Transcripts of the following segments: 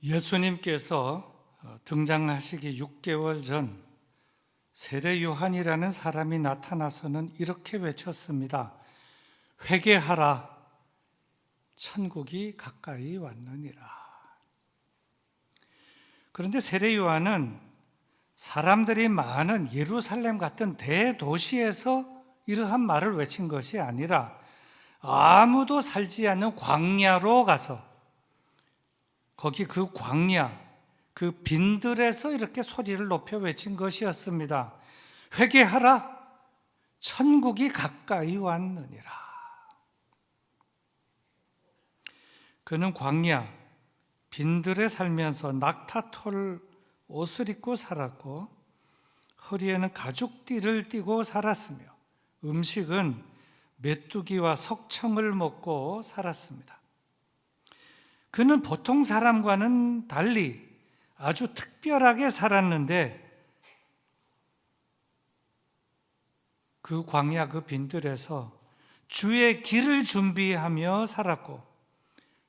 예수님께서 등장하시기 6개월 전 세례 요한이라는 사람이 나타나서는 이렇게 외쳤습니다. 회개하라, 천국이 가까이 왔느니라. 그런데 세례 요한은 사람들이 많은 예루살렘 같은 대도시에서 이러한 말을 외친 것이 아니라 아무도 살지 않는 광야로 가서 거기 그 광야, 그 빈들에서 이렇게 소리를 높여 외친 것이었습니다. 회개하라, 천국이 가까이 왔느니라. 그는 광야, 빈들에 살면서 낙타털 옷을 입고 살았고 허리에는 가죽띠를 띠고 살았으며 음식은 메뚜기와 석청을 먹고 살았습니다. 그는 보통 사람과는 달리 아주 특별하게 살았는데 그 광야 그 빈들에서 주의 길을 준비하며 살았고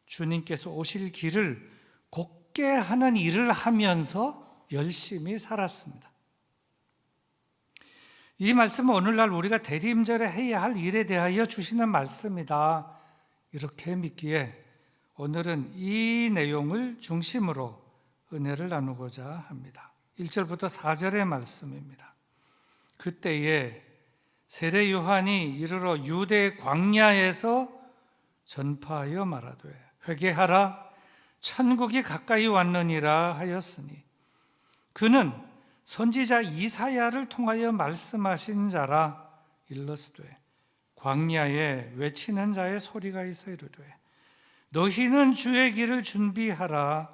주님께서 오실 길을 곱게 하는 일을 하면서 열심히 살았습니다. 이 말씀은 오늘날 우리가 대림절에 해야 할 일에 대하여 주시는 말씀이다, 이렇게 믿기에 오늘은 이 내용을 중심으로 은혜를 나누고자 합니다. 1절부터 4절의 말씀입니다. 그때에 세례 요한이 이르러 유대 광야에서 전파하여 말하되 회개하라, 천국이 가까이 왔느니라 하였으니 그는 선지자 이사야를 통하여 말씀하신 자라. 일러스되 광야에 외치는 자의 소리가 있어 이르되 너희는 주의 길을 준비하라,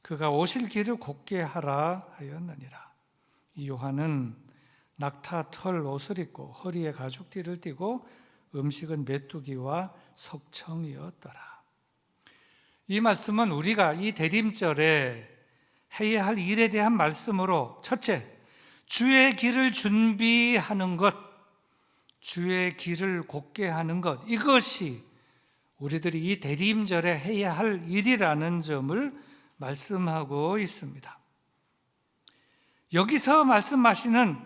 그가 오실 길을 곱게 하라 하였느니라. 이 요한은 낙타 털 옷을 입고 허리에 가죽띠를 띠고 음식은 메뚜기와 석청이었더라. 이 말씀은 우리가 이 대림절에 해야 할 일에 대한 말씀으로, 첫째, 주의 길을 준비하는 것, 주의 길을 곱게 하는 것, 이것이 우리들이 이 대림절에 해야 할 일이라는 점을 말씀하고 있습니다. 여기서 말씀하시는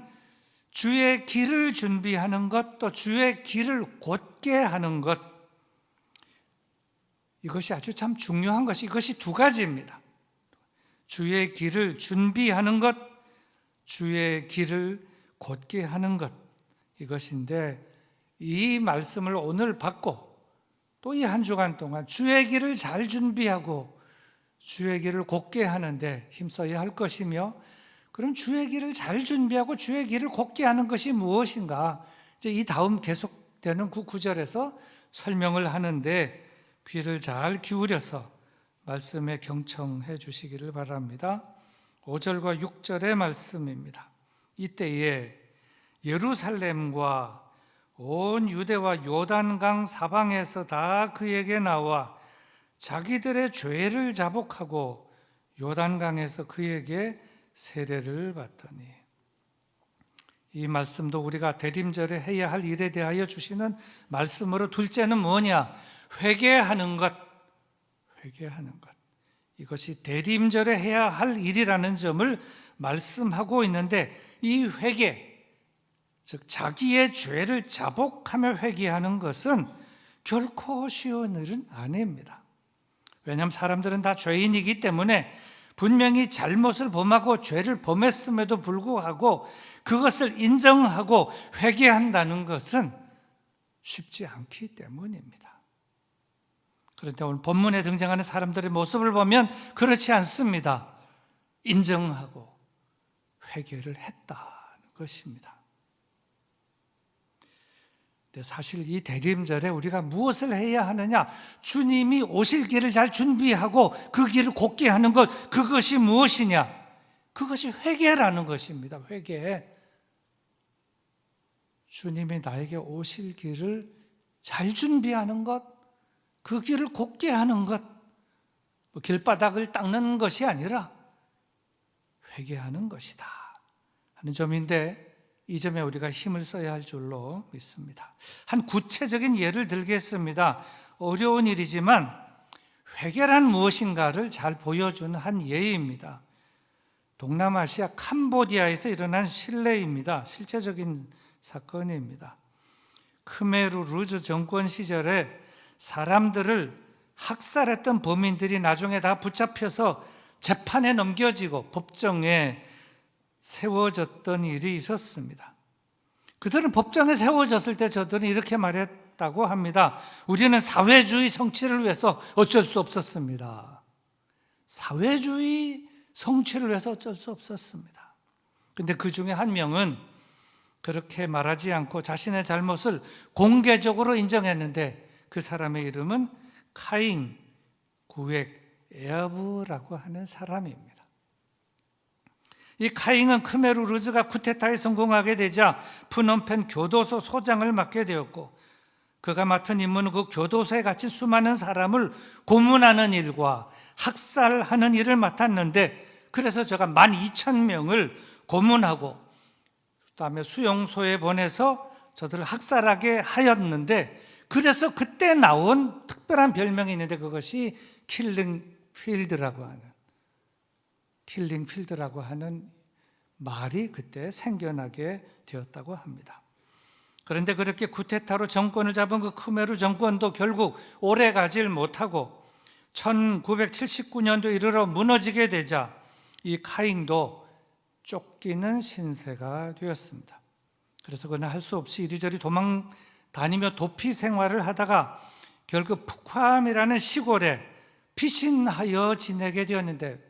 주의 길을 준비하는 것, 또 주의 길을 곧게 하는 것, 이것이 아주 참 중요한 것이 이것이 두 가지입니다. 주의 길을 준비하는 것, 주의 길을 곧게 하는 것, 이것인데 이 말씀을 오늘 받고 또 이 한 주간 동안 주의 길을 잘 준비하고 주의 길을 곧게 하는데 힘써야 할 것이며, 그럼 주의 길을 잘 준비하고 주의 길을 곧게 하는 것이 무엇인가? 이제 이 다음 계속되는 9절에서 설명을 하는데 귀를 잘 기울여서 말씀에 경청해 주시기를 바랍니다. 5절과 6절의 말씀입니다. 이때에 예루살렘과 온 유대와 요단강 사방에서 다 그에게 나와 자기들의 죄를 자복하고 요단강에서 그에게 세례를 받더니, 이 말씀도 우리가 대림절에 해야 할 일에 대하여 주시는 말씀으로, 둘째는 뭐냐? 회개하는 것, 회개하는 것. 이것이 대림절에 해야 할 일이라는 점을 말씀하고 있는데, 이 회개, 즉 자기의 죄를 자복하며 회개하는 것은 결코 쉬운 일은 아닙니다. 왜냐하면 사람들은 다 죄인이기 때문에 분명히 잘못을 범하고 죄를 범했음에도 불구하고 그것을 인정하고 회개한다는 것은 쉽지 않기 때문입니다. 그런데 오늘 본문에 등장하는 사람들의 모습을 보면 그렇지 않습니다. 인정하고 회개를 했다는 것입니다. 사실 이 대림절에 우리가 무엇을 해야 하느냐? 주님이 오실 길을 잘 준비하고 그 길을 곱게 하는 것, 그것이 무엇이냐? 그것이 회개라는 것입니다. 회개. 주님이 나에게 오실 길을 잘 준비하는 것, 그 길을 곱게 하는 것, 길바닥을 닦는 것이 아니라 회개하는 것이다 하는 점인데, 이 점에 우리가 힘을 써야 할 줄로 믿습니다. 한 구체적인 예를 들겠습니다. 어려운 일이지만 회개란 무엇인가를 잘 보여주는 한 예입니다. 동남아시아 캄보디아에서 일어난 실례입니다. 실제적인 사건입니다. 크메르 루즈 정권 시절에 사람들을 학살했던 범인들이 나중에 다 붙잡혀서 재판에 넘겨지고 법정에 세워졌던 일이 있었습니다. 그들은 법정에 세워졌을 때 저들은 이렇게 말했다고 합니다. 우리는 사회주의 성취를 위해서 어쩔 수 없었습니다. 사회주의 성취를 위해서 어쩔 수 없었습니다. 그런데 그 중에 한 명은 그렇게 말하지 않고 자신의 잘못을 공개적으로 인정했는데 그 사람의 이름은 카잉 구엑 에아브라고 하는 사람입니다. 이 카잉은 크메르 루즈가 쿠데타에 성공하게 되자 푸놈펜 교도소 소장을 맡게 되었고, 그가 맡은 임무는 그 교도소에 갇힌 수많은 사람을 고문하는 일과 학살하는 일을 맡았는데, 그래서 제가 12,000명을 고문하고 그다음에 수용소에 보내서 저들을 학살하게 하였는데, 그래서 그때 나온 특별한 별명이 있는데 그것이 킬링 필드라고 하는 말이 그때 생겨나게 되었다고 합니다. 그런데 그렇게 쿠데타로 정권을 잡은 그 크메르 정권도 결국 오래 가질 못하고 1979년도 이르러 무너지게 되자 이 카잉도 쫓기는 신세가 되었습니다. 그래서 그는 할 수 없이 이리저리 도망 다니며 도피 생활을 하다가 결국 푸캄이라는 시골에 피신하여 지내게 되었는데,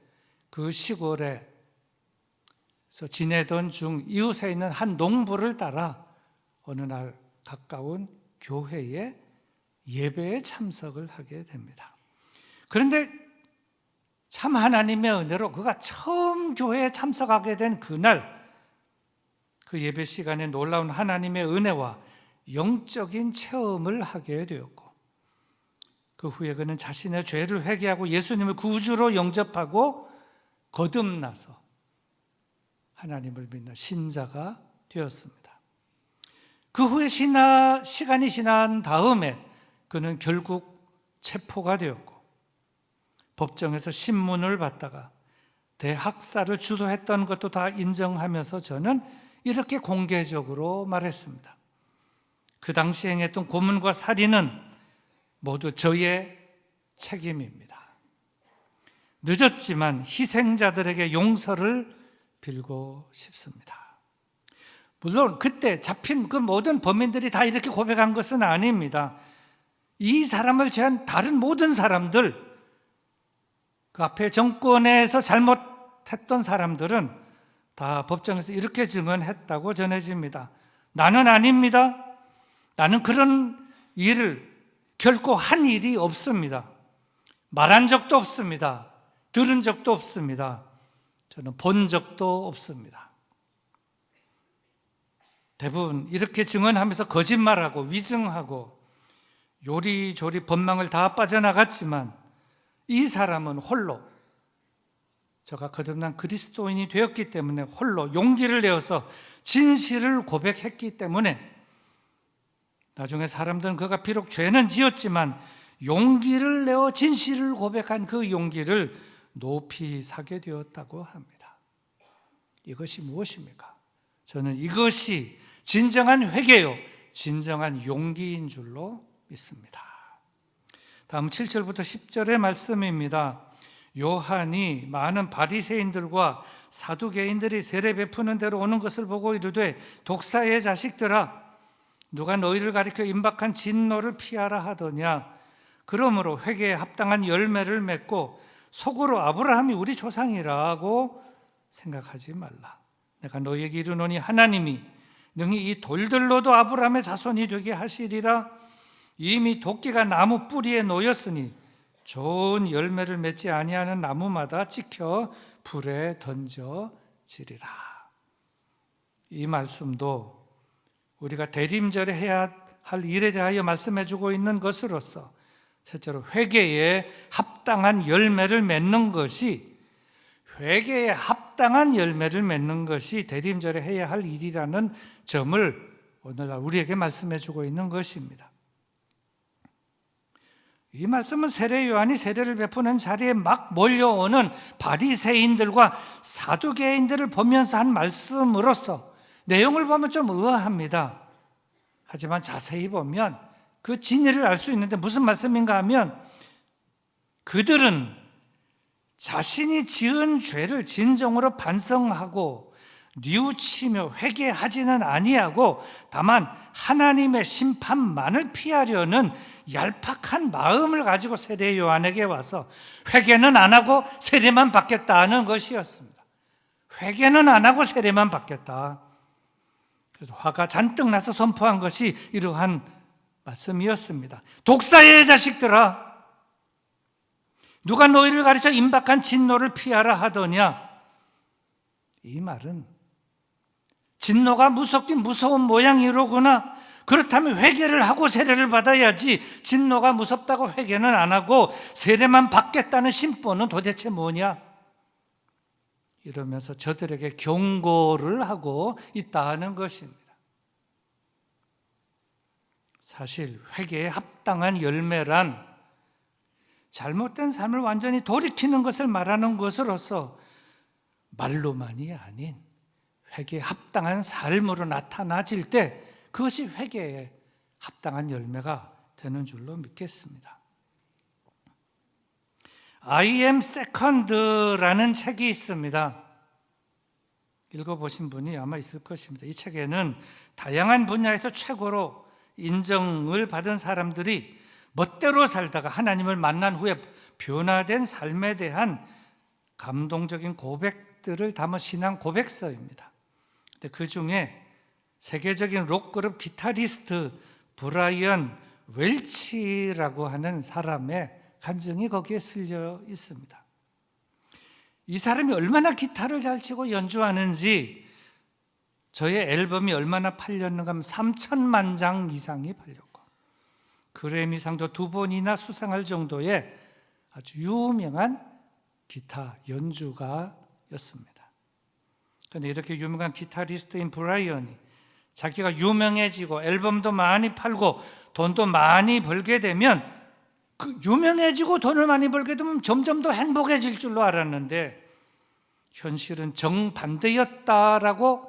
그 시골에서 지내던 중 이웃에 있는 한 농부를 따라 어느 날 가까운 교회에 예배에 참석을 하게 됩니다. 그런데 참 하나님의 은혜로 그가 처음 교회에 참석하게 된 그날, 그 예배 시간에 놀라운 하나님의 은혜와 영적인 체험을 하게 되었고, 그 후에 그는 자신의 죄를 회개하고 예수님을 구주로 영접하고 거듭나서 하나님을 믿는 신자가 되었습니다. 그 후에 시간이 지난 다음에 그는 결국 체포가 되었고, 법정에서 신문을 받다가 대학살을 주도했던 것도 다 인정하면서 저는 이렇게 공개적으로 말했습니다. 그 당시 행했던 고문과 살인은 모두 저의 책임입니다. 늦었지만 희생자들에게 용서를 빌고 싶습니다. 물론 그때 잡힌 그 모든 범인들이 다 이렇게 고백한 것은 아닙니다. 이 사람을 제한 다른 모든 사람들, 그 앞에 정권에서 잘못했던 사람들은 다 법정에서 이렇게 증언했다고 전해집니다. 나는 아닙니다. 나는 그런 일을 결코 한 일이 없습니다. 말한 적도 없습니다. 들은 적도 없습니다. 저는 본 적도 없습니다. 대부분 이렇게 증언하면서 거짓말하고 위증하고 요리조리 법망을 다 빠져나갔지만, 이 사람은 홀로, 저가 거듭난 그리스도인이 되었기 때문에 홀로 용기를 내어서 진실을 고백했기 때문에 나중에 사람들은 그가 비록 죄는 지었지만 용기를 내어 진실을 고백한 그 용기를 높이 사게 되었다고 합니다. 이것이 무엇입니까? 저는 이것이 진정한 회개요, 진정한 용기인 줄로 믿습니다. 다음 7절부터 10절의 말씀입니다. 요한이 많은 바리새인들과 사두개인들이 세례 베푸는 대로 오는 것을 보고 이르되, 독사의 자식들아, 누가 너희를 가리켜 임박한 진노를 피하라 하더냐? 그러므로 회개에 합당한 열매를 맺고 속으로 아브라함이 우리 조상이라고 생각하지 말라. 내가 너희에게 이르노니 하나님이 능히 이 돌들로도 아브라함의 자손이 되게 하시리라. 이미 도끼가 나무 뿌리에 놓였으니 좋은 열매를 맺지 아니하는 나무마다 찍혀 불에 던져지리라. 이 말씀도 우리가 대림절에 해야 할 일에 대하여 말씀해주고 있는 것으로서, 첫째로 회개에 합당한 열매를 맺는 것이, 회개에 합당한 열매를 맺는 것이 대림절에 해야 할 일이라는 점을 오늘날 우리에게 말씀해주고 있는 것입니다. 이 말씀은 세례 요한이 세례를 베푸는 자리에 막 몰려오는 바리새인들과 사두개인들을 보면서 한 말씀으로서 내용을 보면 좀 의아합니다. 하지만 자세히 보면 그 진리를 알 수 있는데 무슨 말씀인가 하면 그들은 자신이 지은 죄를 진정으로 반성하고 뉘우치며 회개하지는 아니하고 다만 하나님의 심판만을 피하려는 얄팍한 마음을 가지고 세례 요한에게 와서 회개는 안 하고 세례만 받겠다는 것이었습니다. 회개는 안 하고 세례만 받겠다. 그래서 화가 잔뜩 나서 선포한 것이 이러한 말씀이었습니다. 독사의 자식들아, 누가 너희를 가르쳐 임박한 진노를 피하라 하더냐? 이 말은 진노가 무섭긴 무서운 모양이로구나. 그렇다면 회개를 하고 세례를 받아야지 진노가 무섭다고 회개는 안 하고 세례만 받겠다는 심보는 도대체 뭐냐? 이러면서 저들에게 경고를 하고 있다는 것입니다. 사실 회개에 합당한 열매란 잘못된 삶을 완전히 돌이키는 것을 말하는 것으로서 말로만이 아닌 회개에 합당한 삶으로 나타나질 때 그것이 회개에 합당한 열매가 되는 줄로 믿겠습니다. I am second라는 책이 있습니다. 읽어보신 분이 아마 있을 것입니다. 이 책에는 다양한 분야에서 최고로 인정을 받은 사람들이 멋대로 살다가 하나님을 만난 후에 변화된 삶에 대한 감동적인 고백들을 담은 신앙 고백서입니다. 근데 그 중에 세계적인 록그룹 기타리스트 브라이언 웰치라고 하는 사람의 간증이 거기에 실려 있습니다. 이 사람이 얼마나 기타를 잘 치고 연주하는지 저의 앨범이 얼마나 팔렸는가 하면 3천만 장 이상이 팔렸고 그래미상도 2번이나 수상할 정도의 아주 유명한 기타 연주가였습니다. 그런데 이렇게 유명한 기타리스트인 브라이언이 자기가 유명해지고 앨범도 많이 팔고 돈도 많이 벌게 되면 그 유명해지고 돈을 많이 벌게 되면 점점 더 행복해질 줄로 알았는데 현실은 정반대였다라고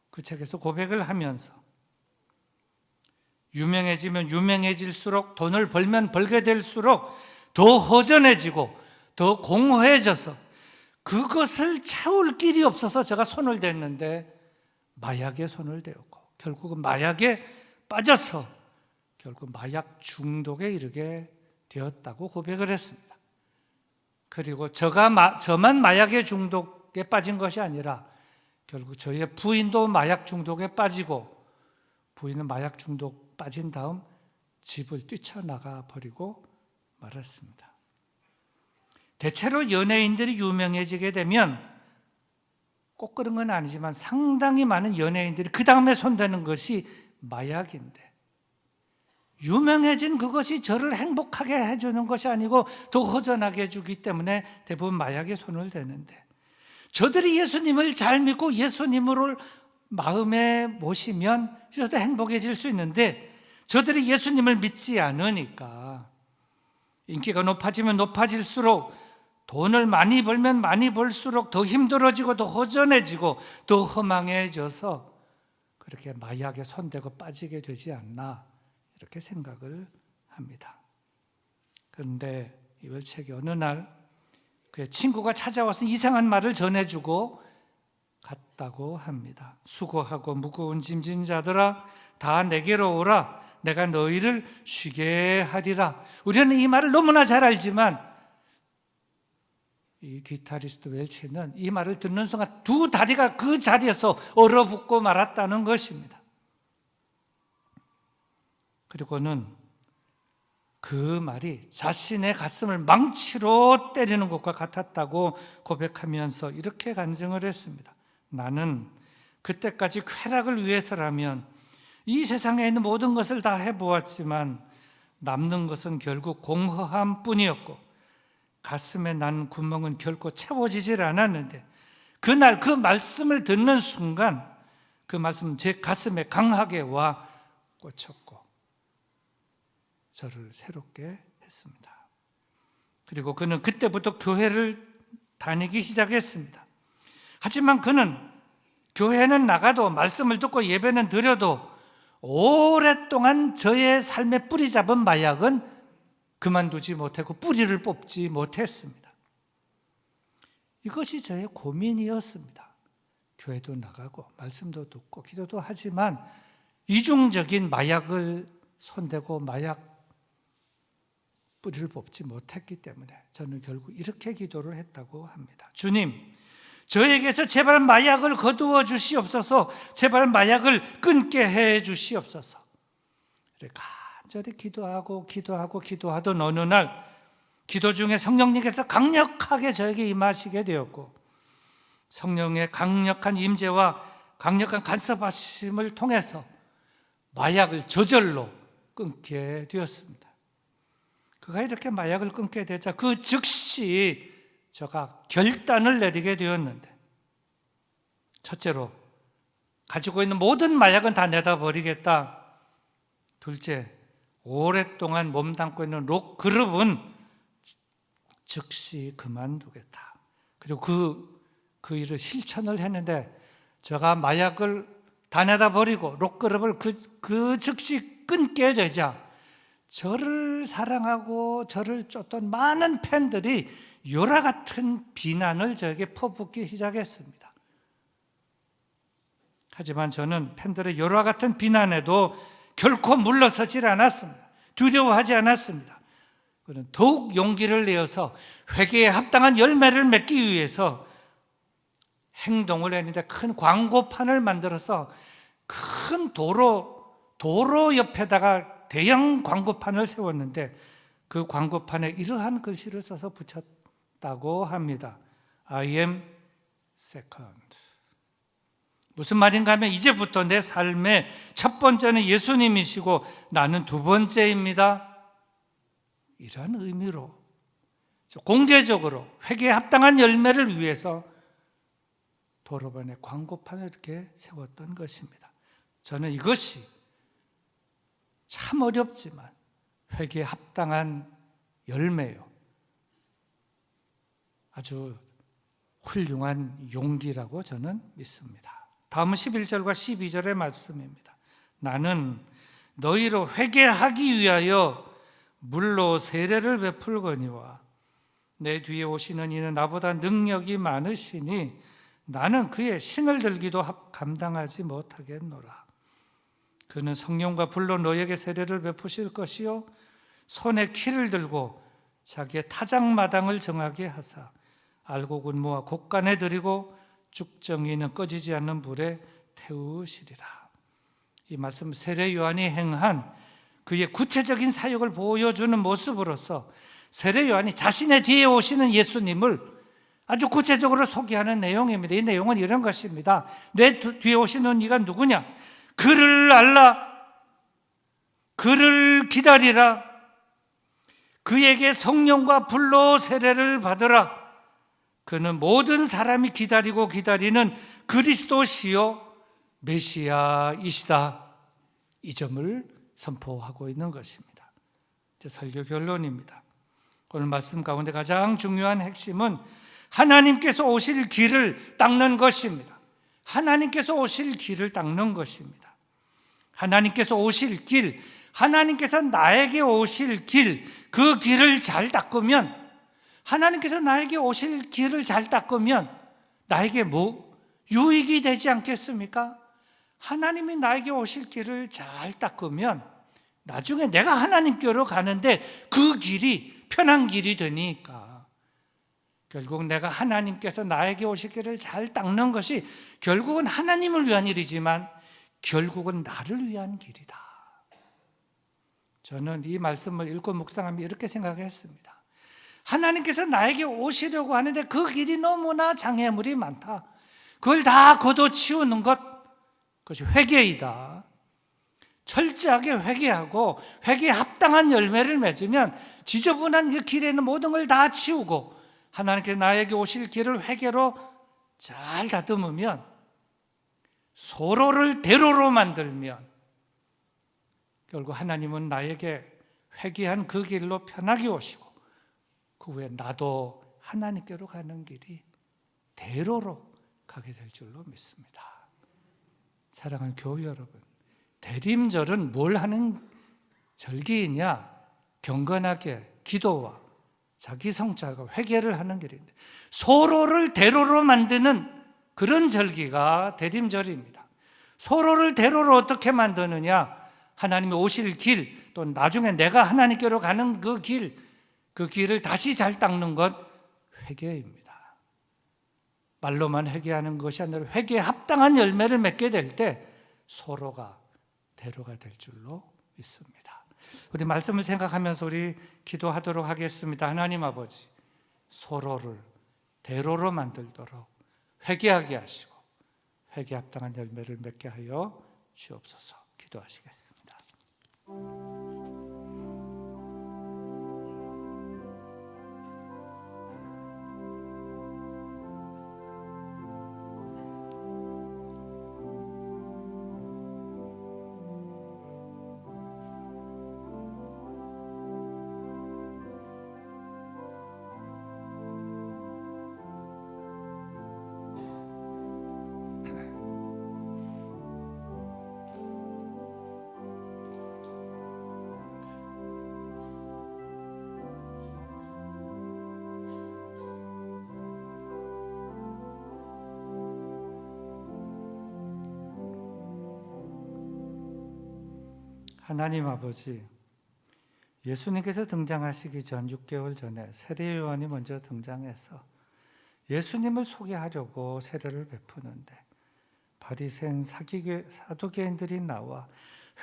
그 책에서 고백을 하면서 유명해지면 유명해질수록 돈을 벌면 벌게 될수록 더 허전해지고 더 공허해져서 그것을 채울 길이 없어서 제가 손을 댔는데 마약에 손을 대었고 결국은 마약에 빠져서 결국 마약 중독에 이르게 되었다고 고백을 했습니다. 그리고 저만 마약의 중독에 빠진 것이 아니라 결국 저의 부인도 마약 중독에 빠지고 부인은 마약 중독 빠진 다음 집을 뛰쳐나가 버리고 말았습니다. 대체로 연예인들이 유명해지게 되면 꼭 그런 건 아니지만 상당히 많은 연예인들이 그 다음에 손대는 것이 마약인데 유명해진 그것이 저를 행복하게 해주는 것이 아니고 더 허전하게 해주기 때문에 대부분 마약에 손을 대는데 저들이 예수님을 잘 믿고 예수님을 마음에 모시면 저도 행복해질 수 있는데 저들이 예수님을 믿지 않으니까 인기가 높아지면 높아질수록 돈을 많이 벌면 많이 벌수록 더 힘들어지고 더 허전해지고 더 허망해져서 그렇게 마약에 손대고 빠지게 되지 않나 이렇게 생각을 합니다. 그런데 이 웰책이 어느 날 그의 친구가 찾아와서 이상한 말을 전해주고 갔다고 합니다. 수고하고 무거운 짐진 자들아 다 내게로 오라 내가 너희를 쉬게 하리라. 우리는 이 말을 너무나 잘 알지만 이 기타리스트 웰치는 이 말을 듣는 순간 두 다리가 그 자리에서 얼어붙고 말았다는 것입니다. 그리고는 그 말이 자신의 가슴을 망치로 때리는 것과 같았다고 고백하면서 이렇게 간증을 했습니다. 나는 그때까지 쾌락을 위해서라면 이 세상에 있는 모든 것을 다 해보았지만 남는 것은 결국 공허함 뿐이었고 가슴에 난 구멍은 결코 채워지질 않았는데 그날 그 말씀을 듣는 순간 그 말씀은 제 가슴에 강하게 와 꽂혔고 저를 새롭게 했습니다. 그리고 그는 그때부터 교회를 다니기 시작했습니다. 하지만 그는 교회는 나가도 말씀을 듣고 예배는 드려도 오랫동안 저의 삶에 뿌리 잡은 마약은 그만두지 못했고 뿌리를 뽑지 못했습니다. 이것이 저의 고민이었습니다. 교회도 나가고 말씀도 듣고 기도도 하지만 이중적인 마약을 손대고 마약 뿌리를 뽑지 못했기 때문에 저는 결국 이렇게 기도를 했다고 합니다. 주님, 저에게서 제발 마약을 거두어 주시옵소서. 제발 마약을 끊게 해 주시옵소서. 간절히 기도하던 어느 날 기도 중에 성령님께서 강력하게 저에게 임하시게 되었고 성령의 강력한 임재와 강력한 간섭하심을 통해서 마약을 저절로 끊게 되었습니다. 그가 이렇게 마약을 끊게 되자 그 즉시 제가 결단을 내리게 되었는데, 첫째로 가지고 있는 모든 마약은 다 내다 버리겠다. 둘째, 오랫동안 몸담고 있는 록 그룹은 즉시 그만두겠다. 그리고 그 일을 실천을 했는데 제가 마약을 다 내다 버리고 록 그룹을 그 즉시 끊게 되자 저를 사랑하고 저를 쫓던 많은 팬들이 요라 같은 비난을 저에게 퍼붓기 시작했습니다. 하지만 저는 팬들의 요라 같은 비난에도 결코 물러서질 않았습니다. 두려워하지 않았습니다. 그는 더욱 용기를 내어서 회개에 합당한 열매를 맺기 위해서 행동을 했는데 큰 광고판을 만들어서 큰 도로 옆에다가 대형 광고판을 세웠는데 그 광고판에 이러한 글씨를 써서 붙였다고 합니다. I am second. 무슨 말인가 하면 이제부터 내 삶의 첫 번째는 예수님이시고 나는 두 번째입니다. 이런 의미로 공개적으로 회개에 합당한 열매를 위해서 도로변에 광고판을 이렇게 세웠던 것입니다. 저는 이것이 참 어렵지만 회개에 합당한 열매요. 아주 훌륭한 용기라고 저는 믿습니다. 다음은 11절과 12절의 말씀입니다. 나는 너희로 회개하기 위하여 물로 세례를 베풀거니와 내 뒤에 오시는 이는 나보다 능력이 많으시니 나는 그의 신을 들기도 감당하지 못하겠노라. 그는 성령과 불로 너에게 세례를 베푸실 것이요 손에 키를 들고 자기의 타작마당을 정하게 하사 알곡은 모아 곡간에 들이고 죽정이는 꺼지지 않는 불에 태우시리라. 이 말씀 세례 요한이 행한 그의 구체적인 사역을 보여주는 모습으로서 세례 요한이 자신의 뒤에 오시는 예수님을 아주 구체적으로 소개하는 내용입니다. 이 내용은 이런 것입니다. 내 뒤에 오시는 이가 누구냐? 그를 알라. 그를 기다리라. 그에게 성령과 불로 세례를 받으라. 그는 모든 사람이 기다리고 기다리는 그리스도시요 메시아이시다. 이 점을 선포하고 있는 것입니다. 이제 설교 결론입니다. 오늘 말씀 가운데 가장 중요한 핵심은 하나님께서 오실 길을 닦는 것입니다. 하나님께서 오실 길을 닦는 것입니다. 하나님께서 오실 길, 하나님께서 나에게 오실 길, 그 길을 잘 닦으면, 하나님께서 나에게 오실 길을 잘 닦으면 나에게 유익이 되지 않겠습니까? 하나님이 나에게 오실 길을 잘 닦으면 나중에 내가 하나님께로 가는데 그 길이 편한 길이 되니까 결국 내가 하나님께서 나에게 오실 길을 잘 닦는 것이 결국은 하나님을 위한 일이지만 결국은 나를 위한 길이다. 저는 이 말씀을 읽고 묵상하며 이렇게 생각했습니다. 하나님께서 나에게 오시려고 하는데 그 길이 너무나 장애물이 많다. 그걸 다 걷어치우는 것, 그것이 회개이다. 철저하게 회개하고 회개에 합당한 열매를 맺으면 지저분한 그 길에 있는 모든 걸 다 치우고 하나님께서 나에게 오실 길을 회개로 잘 다듬으면, 서로를 대로로 만들면 결국 하나님은 나에게 회개한 그 길로 편하게 오시고 그 후에 나도 하나님께로 가는 길이 대로로 가게 될 줄로 믿습니다. 사랑하는 교회 여러분, 대림절은 뭘 하는 절기이냐? 경건하게 기도와 자기 성찰과 회개를 하는 길인데 서로를 대로로 만드는 그런 절기가 대림절입니다. 서로를 대로로 어떻게 만드느냐? 하나님이 오실 길, 또 나중에 내가 하나님께로 가는 그 길을 다시 잘 닦는 것, 회개입니다. 말로만 회개하는 것이 아니라 회개에 합당한 열매를 맺게 될 때 서로가 대로가 될 줄로 믿습니다. 우리 말씀을 생각하면서 우리 기도하도록 하겠습니다. 하나님 아버지, 서로를 대로로 만들도록 회개하게 하시고 회개에 합당한 열매를 맺게 하여 주옵소서. 기도하시겠습니다. 하나님 아버지, 예수님께서 등장하시기 전 6개월 전에 세례 요한이 먼저 등장해서 예수님을 소개하려고 세례를 베푸는데 바리새인 사두개인들이 나와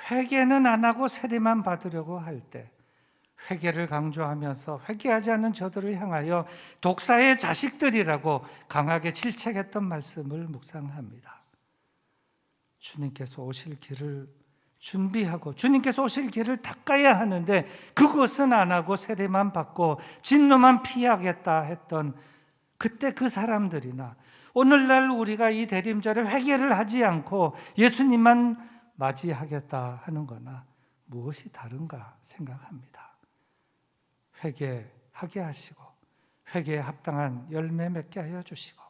회개는 안 하고 세례만 받으려고 할 때 회개를 강조하면서 회개하지 않는 저들을 향하여 독사의 자식들이라고 강하게 질책했던 말씀을 묵상합니다. 주님께서 오실 길을 준비하고 주님께서 오실 길을 닦아야 하는데 그것은 안 하고 세례만 받고 진노만 피하겠다 했던 그때 그 사람들이나 오늘날 우리가 이 대림절에 회개를 하지 않고 예수님만 맞이하겠다 하는 거나 무엇이 다른가 생각합니다. 회개하게 하시고 회개에 합당한 열매 맺게 하여 주시고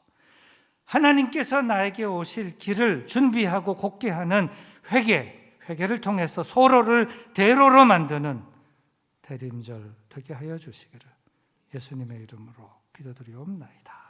하나님께서 나에게 오실 길을 준비하고 곧게 하는 회개를 통해서 서로를 대로로 만드는 대림절 되게 하여 주시기를 예수님의 이름으로 기도드리옵나이다.